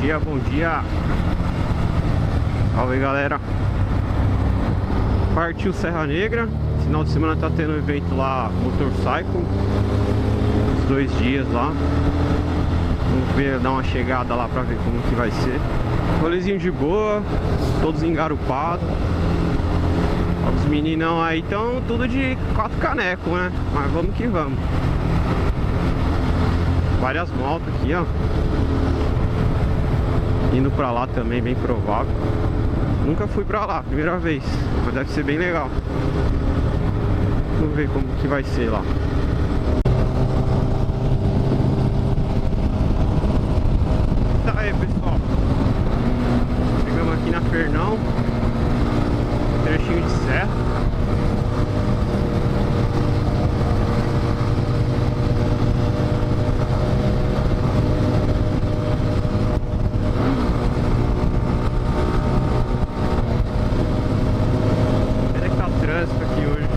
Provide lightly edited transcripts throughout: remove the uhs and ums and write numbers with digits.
dia, bom dia. Salve, galera. Partiu Serra Negra. Final de semana tá tendo evento lá, Motorcycle. Os 2 dias lá. Vamos ver, dar uma chegada lá pra ver como que vai ser. Rolezinho de boa, todos engarupados. Os meninão aí estão tudo de 4 canecos, né? Mas vamos que vamos. Várias motos aqui, ó. Indo pra lá também, bem provável. Nunca fui pra lá, primeira vez. Mas deve ser bem legal. Vamos ver como que vai ser lá. Tá aí, pessoal. Chegamos aqui na Fernão. Trechinho de serra. Pena que tá trânsito aqui hoje.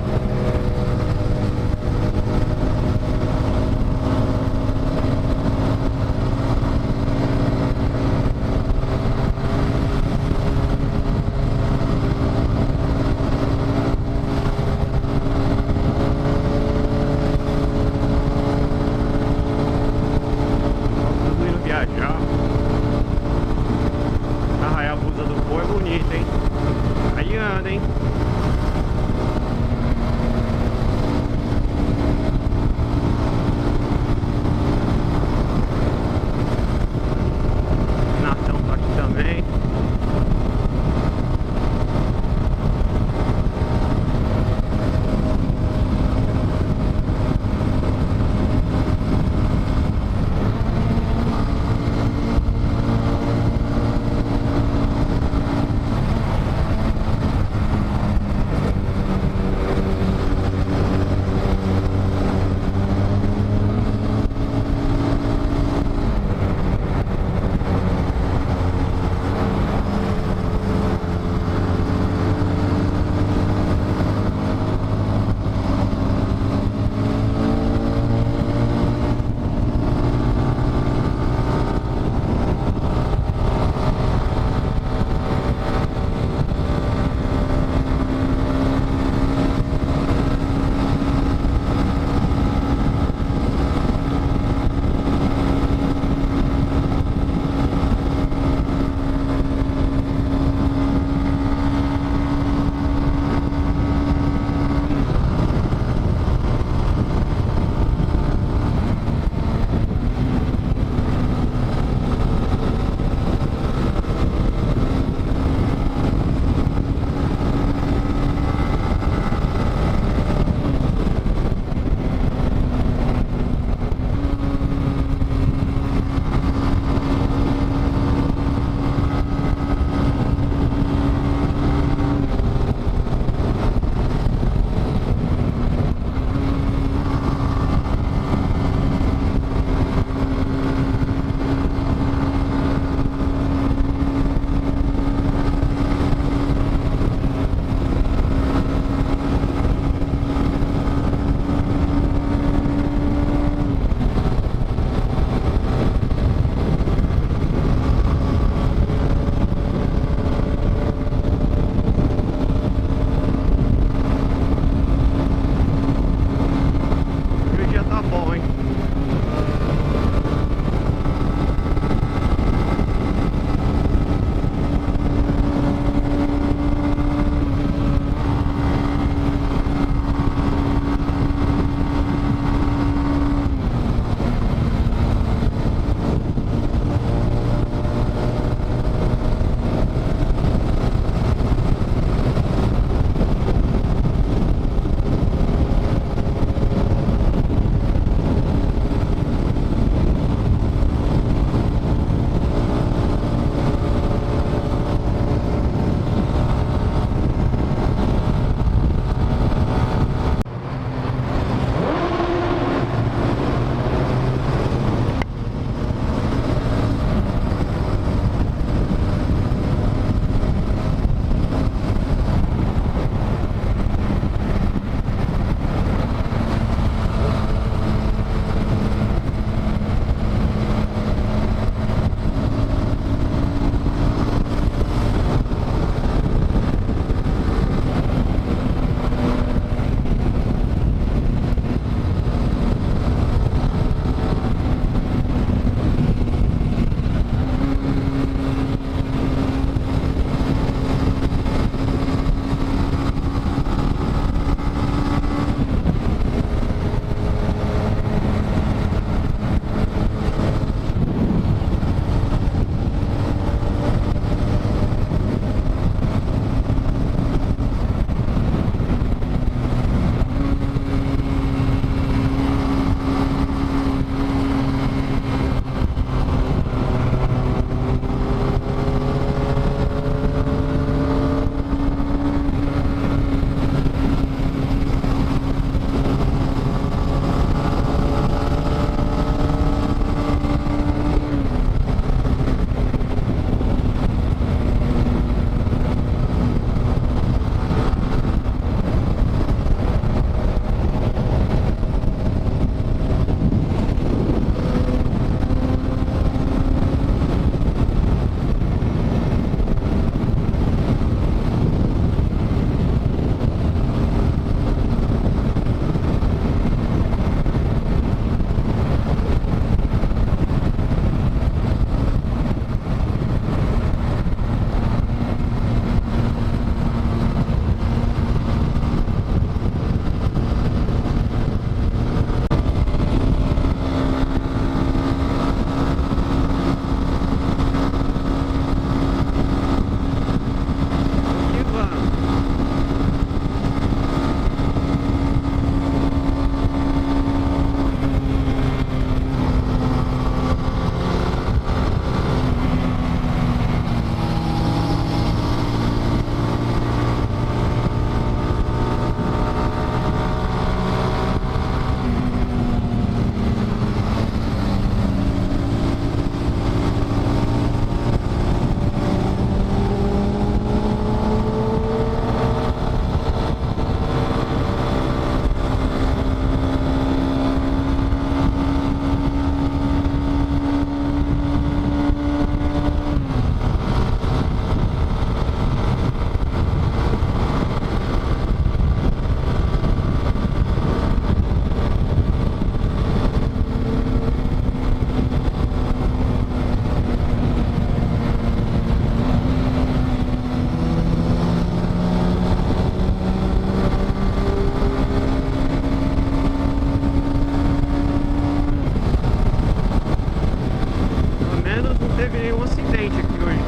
teve nenhum acidente aqui hoje.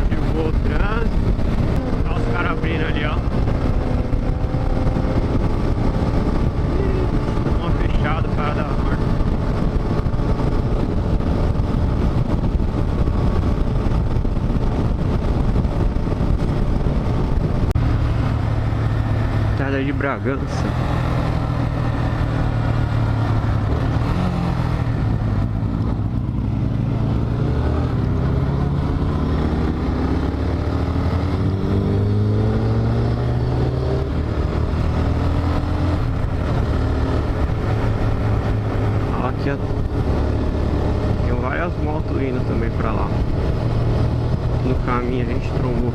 De boa o trânsito. Olha os caras abrindo ali, ó. Uma fechada, o cara da marca. Estrada de Bragança. Aqui tem várias motos indo também pra lá. No caminho a gente trombou.